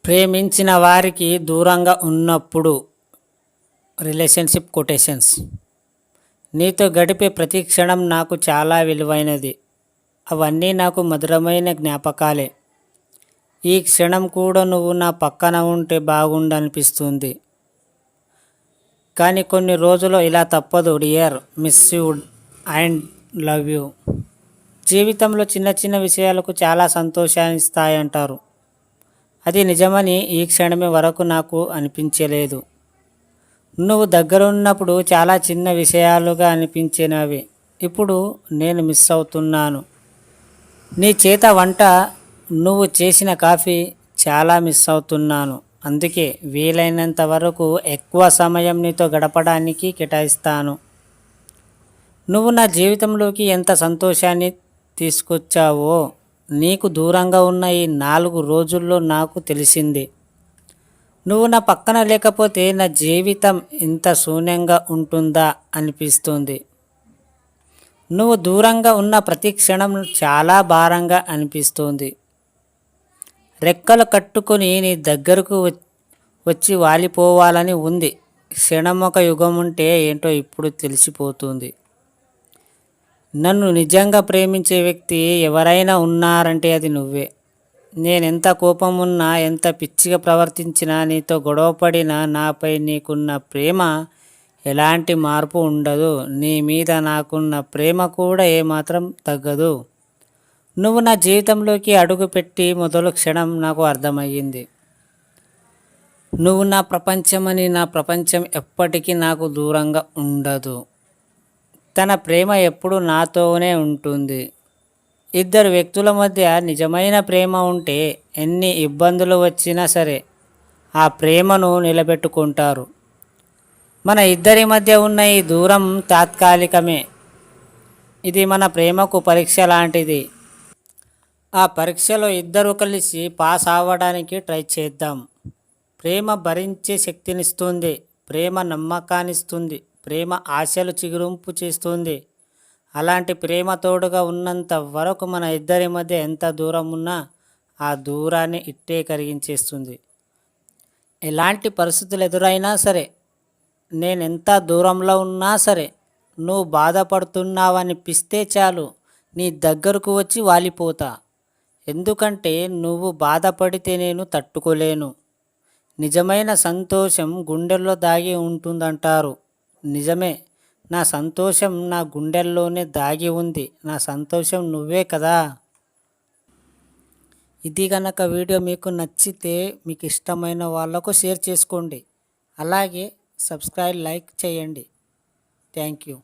ప్రేమించిన వారికి దూరంగా ఉన్నప్పుడు రిలేషన్షిప్ కొటేషన్స్. నీతో గడిపే ప్రతి క్షణం నాకు చాలా విలువైనది. అవన్నీ నాకు మధురమైన జ్ఞాపకాలే. ఈ క్షణం కూడా నువ్వు నా పక్కన ఉంటే బాగుండనిపిస్తుంది. కానీ కొన్ని రోజులు ఇలా తప్పదు dear. Miss you and love you. జీవితంలో చిన్న చిన్న విషయాలకు చాలా సంతోషాన్ని ఇస్తాయంటారు. అది నిజమని ఈ క్షణమే వరకు నాకు అనిపించలేదు. నువ్వు దగ్గర ఉన్నప్పుడు చాలా చిన్న విషయాలుగా అనిపించినవి ఇప్పుడు నేను మిస్ అవుతున్నాను. నీ చేత వంట, నువ్వు చేసిన కాఫీ చాలా మిస్ అవుతున్నాను. అందుకే వీలైనంత వరకు ఎక్కువ సమయం నీతో గడపడానికి కేటాయిస్తాను. నువ్వు నా జీవితంలోకి ఎంత సంతోషాన్ని తీసుకొచ్చావో నీకు దూరంగా ఉన్న ఈ 4 రోజుల్లో నాకు తెలిసింది. నువ్వు నా పక్కన లేకపోతే నా జీవితం ఇంత శూన్యంగా ఉంటుందా అనిపిస్తుంది. నువ్వు దూరంగా ఉన్న ప్రతి క్షణం చాలా భారంగా అనిపిస్తుంది. రెక్కలు కట్టుకొని నీ దగ్గరకు వచ్చి వాలిపోవాలని ఉంది. క్షణం ఒక యుగం ఉంటే ఏంటో ఇప్పుడు తెలిసిపోతుంది. నన్ను నిజంగా ప్రేమించే వ్యక్తి ఎవరైనా ఉన్నారంటే అది నువ్వే. నేనెంత కోపం ఉన్నా, ఎంత పిచ్చిగా ప్రవర్తించినా, నీతో గొడవపడినా నాపై నీకున్న ప్రేమ ఎలాంటి మార్పు ఉండదు. నీ మీద నాకున్న ప్రేమ కూడా ఏమాత్రం తగ్గదు. నువ్వు నా జీవితంలోకి అడుగుపెట్టి మొదలు క్షణం నాకు అర్థమయ్యింది. నువ్వు నా ప్రపంచమని. నా ప్రపంచం ఎప్పటికీ నాకు దూరంగా ఉండదు. తన ప్రేమ ఎప్పుడు నాతోనే ఉంటుంది. ఇద్దరు వ్యక్తుల మధ్య నిజమైన ప్రేమ ఉంటే ఎన్ని ఇబ్బందులు వచ్చినా సరే ఆ ప్రేమను నిలబెట్టుకుంటారు. మన ఇద్దరి మధ్య ఉన్న ఈ దూరం తాత్కాలికమే. ఇది మన ప్రేమకు పరీక్ష లాంటిది. ఆ పరీక్షలో ఇద్దరు కలిసి పాస్ అవ్వడానికి ట్రై చేద్దాం. ప్రేమ భరించే శక్తినిస్తుంది. ప్రేమ నమ్మకాన్నిస్తుంది. ప్రేమ ఆశలు చిగురింపు చేస్తుంది. అలాంటి ప్రేమ తోడుగా ఉన్నంత వరకు మన ఇద్దరి మధ్య ఎంత దూరం ఉన్నా ఆ దూరాన్ని ఇట్టే కరిగించేస్తుంది. ఎలాంటి పరిస్థితులు ఎదురైనా సరే, నేనెంత దూరంలో ఉన్నా సరే, నువ్వు బాధపడుతున్నావనిపిస్తే చాలు నీ దగ్గరకు వచ్చి వాలిపోతా. ఎందుకంటే నువ్వు బాధపడితే నేను తట్టుకోలేను. నిజమైన సంతోషం గుండెల్లో దాగి ఉంటుందంటారు. నిజమే. నా సంతోషం నా గుండెల్లోనే దాగి ఉంది. నా సంతోషం నువ్వే కదా. ఇది కనుక వీడియో మీకు నచ్చితే మీకు ఇష్టమైన వాళ్ళకు షేర్ చేసుకోండి. అలాగే సబ్స్క్రైబ్, లైక్ చేయండి. Thank you.